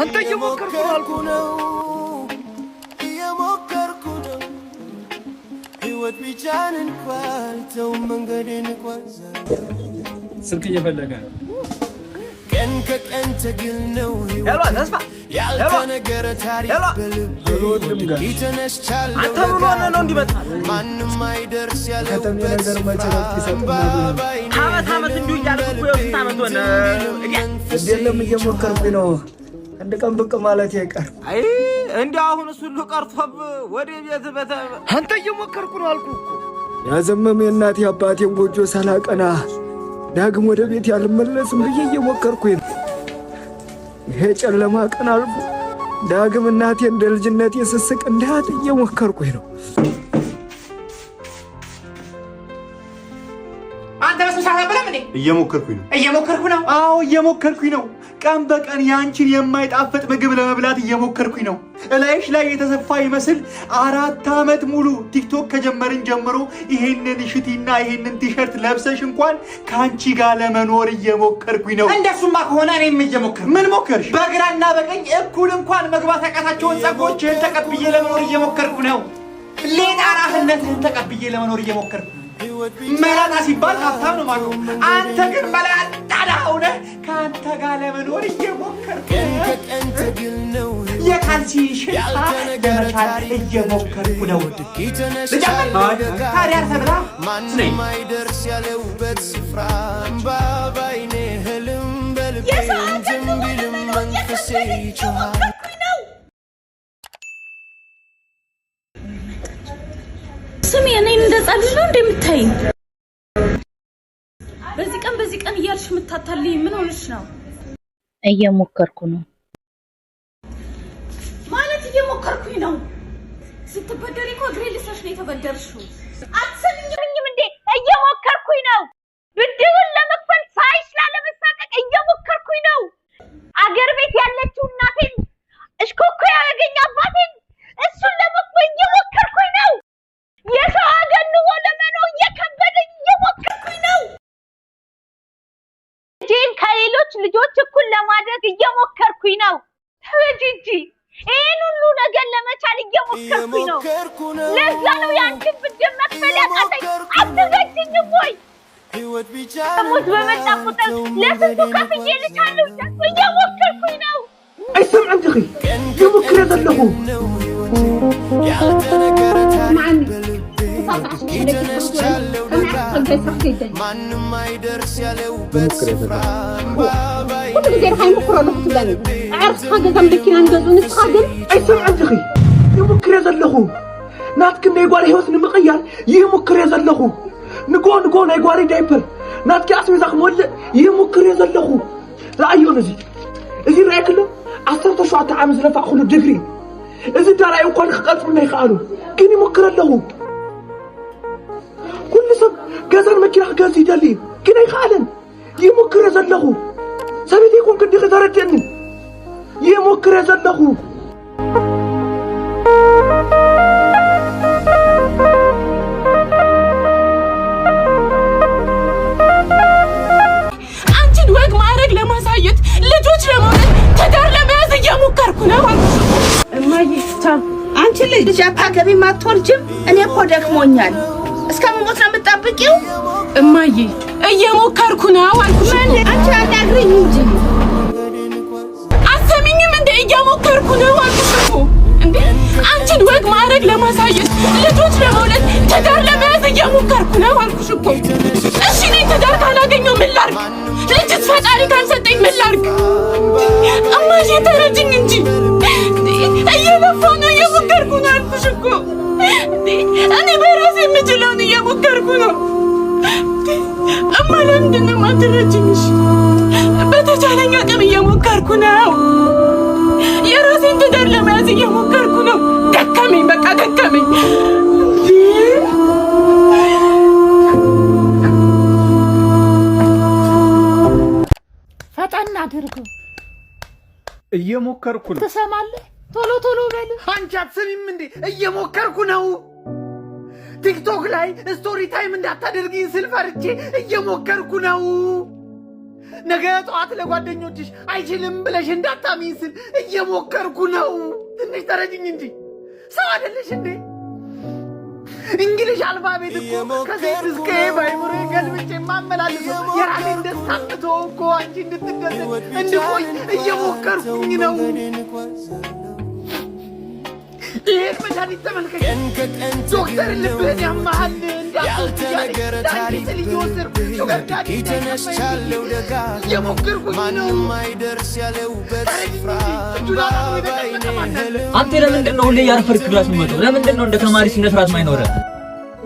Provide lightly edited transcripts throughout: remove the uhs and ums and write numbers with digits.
አንተ እየሞከርኩ ነው ህይወት ቢቻን እንኳን ተው መንገዴን ቋንዛ ስልክ እየፈለገ ነው ቀን ከቀን ትግል ነው ህይወት ያልተነገረ ታሪክ በልብ ይተነስቻል አተምሮነ ነው እንዲመጣ ማንም አይደርስ ያለበት አመት እንዲሁ እያልኩ የውስጥ አመት ሆነ እደለም እየሞከርኩ ነው አንድ ቀን ብቅ ማለት ይቀር አይ እንዴው አሁን እሱ ሁሉ ቀርቶብ ወደ ቤት አንተ እየሞከርኩ ነው አልኩ እኮ ያዘመመ እናቴ አባቴን ጎጆ ሳላቀና ዳግም ወደ ቤት ያልመለስም ብዬ እየሞከርኩኝ ነው ይሄ ጨለማ ቀን አልፎ ዳግም እናቴ እንደ ልጅነቴ ስስቅ እንዳት እየሞከርኩኝ ነው አንተ በስብሰባ በለም እንዴ እየሞከርኩኝ ነው አዎ እየሞከርኩኝ ነው ቀን በቀን ያንቺን የማይጣፍጥ ምግብ ለመብላት እየሞከርኩኝ ነው እላይሽ ላይ የተሰፋ ይመስል 4 አመት ሙሉ ቲክቶክ ከጀመርን ጀምሮ ይሄንን ሽቲና ይሄንን ቲሸርት ለብሰሽ እንኳን ካንቺ ጋር ለመኖር እየሞከርኩኝ ነው እንደሱማ ከሆነ እኔም እየሞከርኩ ምን ሞከርሽ በግራና በቀኝ እኩል እንኳን መግባት ያቃታቸውን ጸጎችህን ተቀብዬ ለመኖር እየሞከርኩ ነው ሌላ ራህነትህን ተቀብዬ ለመኖር እየሞከርኩ መላጣ ሲባል ሀብታም ነው ማለት አንተ ግን መላጣ ሆነ ካንተ ጋር ለመኖር እየሞከርኩ ነው የካልሲ ሽታ ለመቻል እየሞከርኩ ነው ታዲያ ተብላ ማንም አይደርስ ያለውበት ስፍራ ባባይኔ ህልም በልቤ ዝምቢልም መንፈሴ ይጮሃል ስሚ እኔን እንደጻልሽ ነው እንደምታይ በዚህ ቀን እያልሽ ምታታልኝ ምን ሆነሽ ነው እየሞከርኩ ነው ማለት እየሞከርኩኝ ነው ስትበደሪ እኮ እግሬ ልሰሽ ነው የተበደርሽው አትሰሚኝም እንዴ እየሞከርኩኝ ነው ብድሩን ለመክፈል ሳይሽ ላለመሳቀቅ እየሞከርኩኝ ነው አገር ቤት ያለችው እናቴን እሽኮኮ ያገኝ አባቴን እሱን ለመክፈል እየሞከርኩኝ ነው የሰው ሀገር ኑሮ ለመኖር እየከበደኝ እየሞከርኩኝ ነው ጄን ከሌሎች ልጆች እኩል ለማድረግ እየሞከርኩኝ ነው ተወጂጂ ይሄን ሁሉ ነገር ለመቻል እየሞከርኩኝ ነው ለዛ ነው ያንቺን ብድር መክፈል ያቃተኝ አትገጭኝም ወይ ሞት በመጣ ቁጥር ለስንቱ ከፍዬ ልቻለሁ እየሞከርኩኝ ነው አይሰምዕም ትኺ ይሞክር ያዘለኹ ያልተነገረ ታሪክ ማንም አይደርስ ያለውበት ስፍራ كل غير هاي مكره له تبان عرس حاجه جنبك انجزون تخادم አይሰምዕም ትኺ ይሞክር ያዘለኹ ናትክ እንደይጓር ህይወት ንምቕያር ይሞክር ያዘለኹ ንጎ ናይጓሪ ዳይፐር ናትክ አስቤዛ ክሞልእ ይሞክር ያዘለኹ ራእዩን እዚ ራእይክሎ 17 ዓመት ዝለፋእ ኩሉ ዲግሪ እዚ ዳራይ እንኳን ክቀልጽና ይኽአሉ ግን ይሞክር ኣለኹ ኩሉ ሰብ ገዛን መኪና ክገዝእ ይደሊ ግን ኣይኽኣልን ይሞክር ዘለኹ ሰበይቲ ይኩን ክንዲ ክተረድእኒ ይሞክር ዘለኹ አንቺን ወግ ማድረግ ለማሳየት ልጆች ለመውለድ ትዳር ለመያዝ እየሞከርኩ ነው እማዬ አንቺ ልጅ አታገቢ ማትወልጅም እኔ እኮ ደክሞኛል እስከምሞት ነው የምትጠብቂው እማዬ እየሞከርኩ ነው አልኩሽ አንቺ አናግሪኝ እንጂ አሰሚኝም እንደ እየሞከርኩ ነው አልኩሽ እኮ እንዴ አንቺን ወግ ማድረግ ለማሳየት ልጆች ለመውለድ ትዳር ለመያዝ እየሞከርኩ ነው አልኩሽ እኮ እሺ እኔ ትዳር ካላገኘው ምን ላድርግ ልጅስ ፈጣሪ ካልሰጠኝ ምን ላድርግ እማዬ ተረጅኝ እንጂ እየለፋሁ ነው እየሞከርኩ ነው አልኩሽ እኮ እኔ በራሴ የምችለውን እየሞከርኩ ነው እማ ለምንድን ነው የማትረጂኝ በተቻለኝ አቅም እየሞከርኩ ነው የራሴን ትዳር ለመያዝ እየሞከርኩ ነው ደከመኝ በቃ ደከመኝ ፈጠን አድርገው እየሞከርኩ ነው ትሰማለህ ቶሎ በል አንቺ አትሰሚም እንዴ እየሞከርኩ ነው ቲክቶክ ላይ ስቶሪ ታይም እንዳታደርጊኝ ስል ፈርቼ እየሞከርኩ ነው ነገ ጠዋት ለጓደኞችሽ አይችልም ብለሽ እንዳታሚኝ ስል እየሞከርኩ ነው። ትንሽ ተረጅኝ እንጂ ሰው አይደለሽ እንዴ? እንግሊሽ አልፋቤት እኮ ከሴት እስከ ባይሙሬ ገልብጬ ማመላልሰው የራሴን ደስታ አምጥቶ እኮ አንቺ እንድትደሰት እንድቆይ እየሞከርኩኝ ነው። ይሄን መድኃኒት ተመልከች። ዶክተር ልብህን ያመሃል ያልተነገረ ታሪክ በልቤ ተነስቻለሁ ደጋግሜ ማንም አይደርስ ያለውበት ስፍራ ባይኔ ህልም። አንተ ለምንድን ነው ሁሌ ያረፈርክ ክላስ የምትመጣው? ለምንድን ነው እንደ ተማሪ ስነ ስርዓት ማይኖርህ?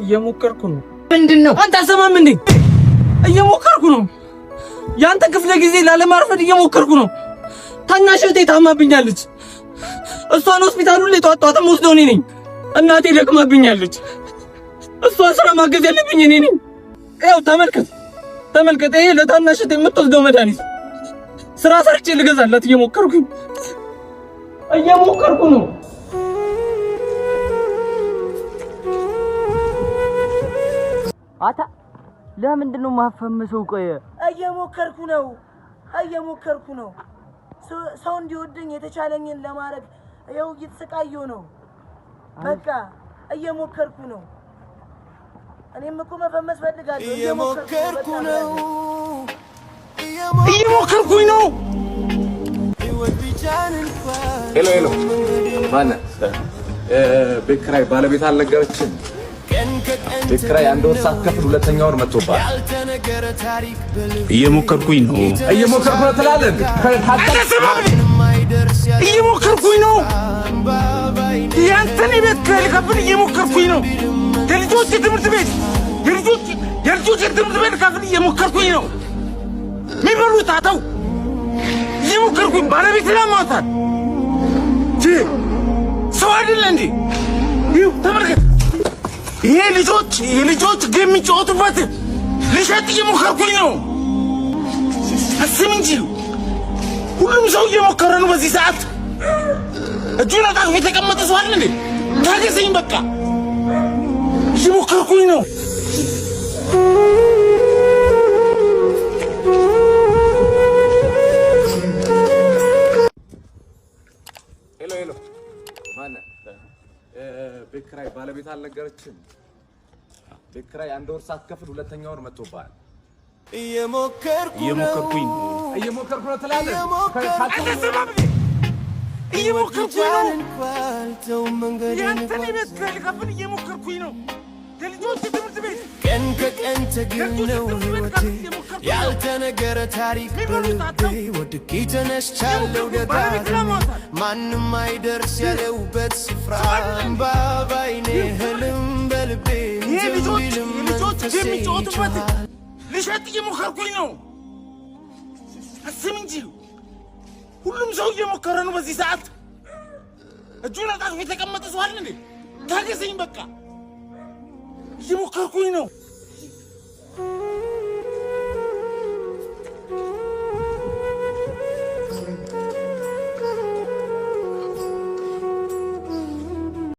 እየሞከርኩ ነው። ምንድን ነው አንተ አሰማም እንዴ? እየሞከርኩ ነው። ያንተ ክፍለ ጊዜ ላለማርፈድ እየሞከርኩ ነው። ታናሽ እህቴ ታማብኛለች። እሷን ሆስፒታሉ ላይ ጧጧት ወስደው እኔ ነኝ። እናቴ ደክማብኛለች። እሷን ስራ ማገዝ ያለብኝ እኔ ነኝ። ያው ተመልከት፣ ይሄ ለታናሽ እህቴ የምትወስደው መድኃኒት ስራ ሰርቼ ልገዛላት እየሞከርኩ ነው። አታ ለምንድን ነው ማፈምሰው? ቆየ እየሞከርኩ ነው። ሰው እንዲወደኝ የተቻለኝን ለማድረግ ያው እየተሰቃየሁ ነው። በቃ እየሞከርኩ ነው። እኔም እኮ መፈመስ ፈልጋለሁ። እየሞከርኩ ነው። ሄሎ ማነህ? ቤት ኪራይ ባለቤት አልነገረችም? ቤት ኪራይ አንድ ወር ሳትከፍል ሁለተኛ ወር መጥቶብሃል። እየሞከርኩኝ ነው ትላለህ። እየሞከርኩኝ ነው። ያንተን ቤት ኪራይ ልከፍል እየሞከርኩኝ ነው። የልጆች ትምህርት ቤት ልከፍል እየሞከርኩኝ ነው። የሚበሉት አጣው እየሞከርኩኝ ባለቤት ለማውጣት ሰው አይደለ እንዴ? ይኸው ተመልከት። ይሄ ልጆች ጌም የሚጫወቱበት ልሸጥ እየሞከርኩኝ ነው። አስብ እንጂ ሁሉም ሰው እየሞከረ ነው በዚህ ሰዓት። እጁን አጣጥፎ የተቀመጠ ሰው አይደል እንዴ? ታገሰኝ በቃ እየሞከርኩኝ ነው። ሄሎ ማነህ? ቤት ኪራይ ባለቤት አልነገረችም? ቤት ኪራይ አንድ ወር ሳትከፍል ሁለተኛ ወር መጥቶብሃል። እየሞከርኩኝ ነው ትላለህ። ያንተን ቤት ኪራይ ልከፍል እየሞከርኩኝ ነው። የልጆች ትምህርት ቤት ቀን ከቀን ትግል ነው ሕይወቴ ያልተነገረ ታሪክ በልቤ ወድቄ ተነስቻለሁ ደጋግሜ ማንም አይደርስ ያለውበት ስፍራ ባይኔ ህልም በልቤ ልጆች የሚጫወቱበት ልሸጥ እየሞከርኩኝ ነው። አስብ እንጂ ሁሉም ሰው እየሞከረ ነው በዚህ ሰዓት። እጁን አጣጥፎ የተቀመጠ ሰው አይደል እንዴ? ታገሰኝ በቃ እየሞከርኩኝ ነው።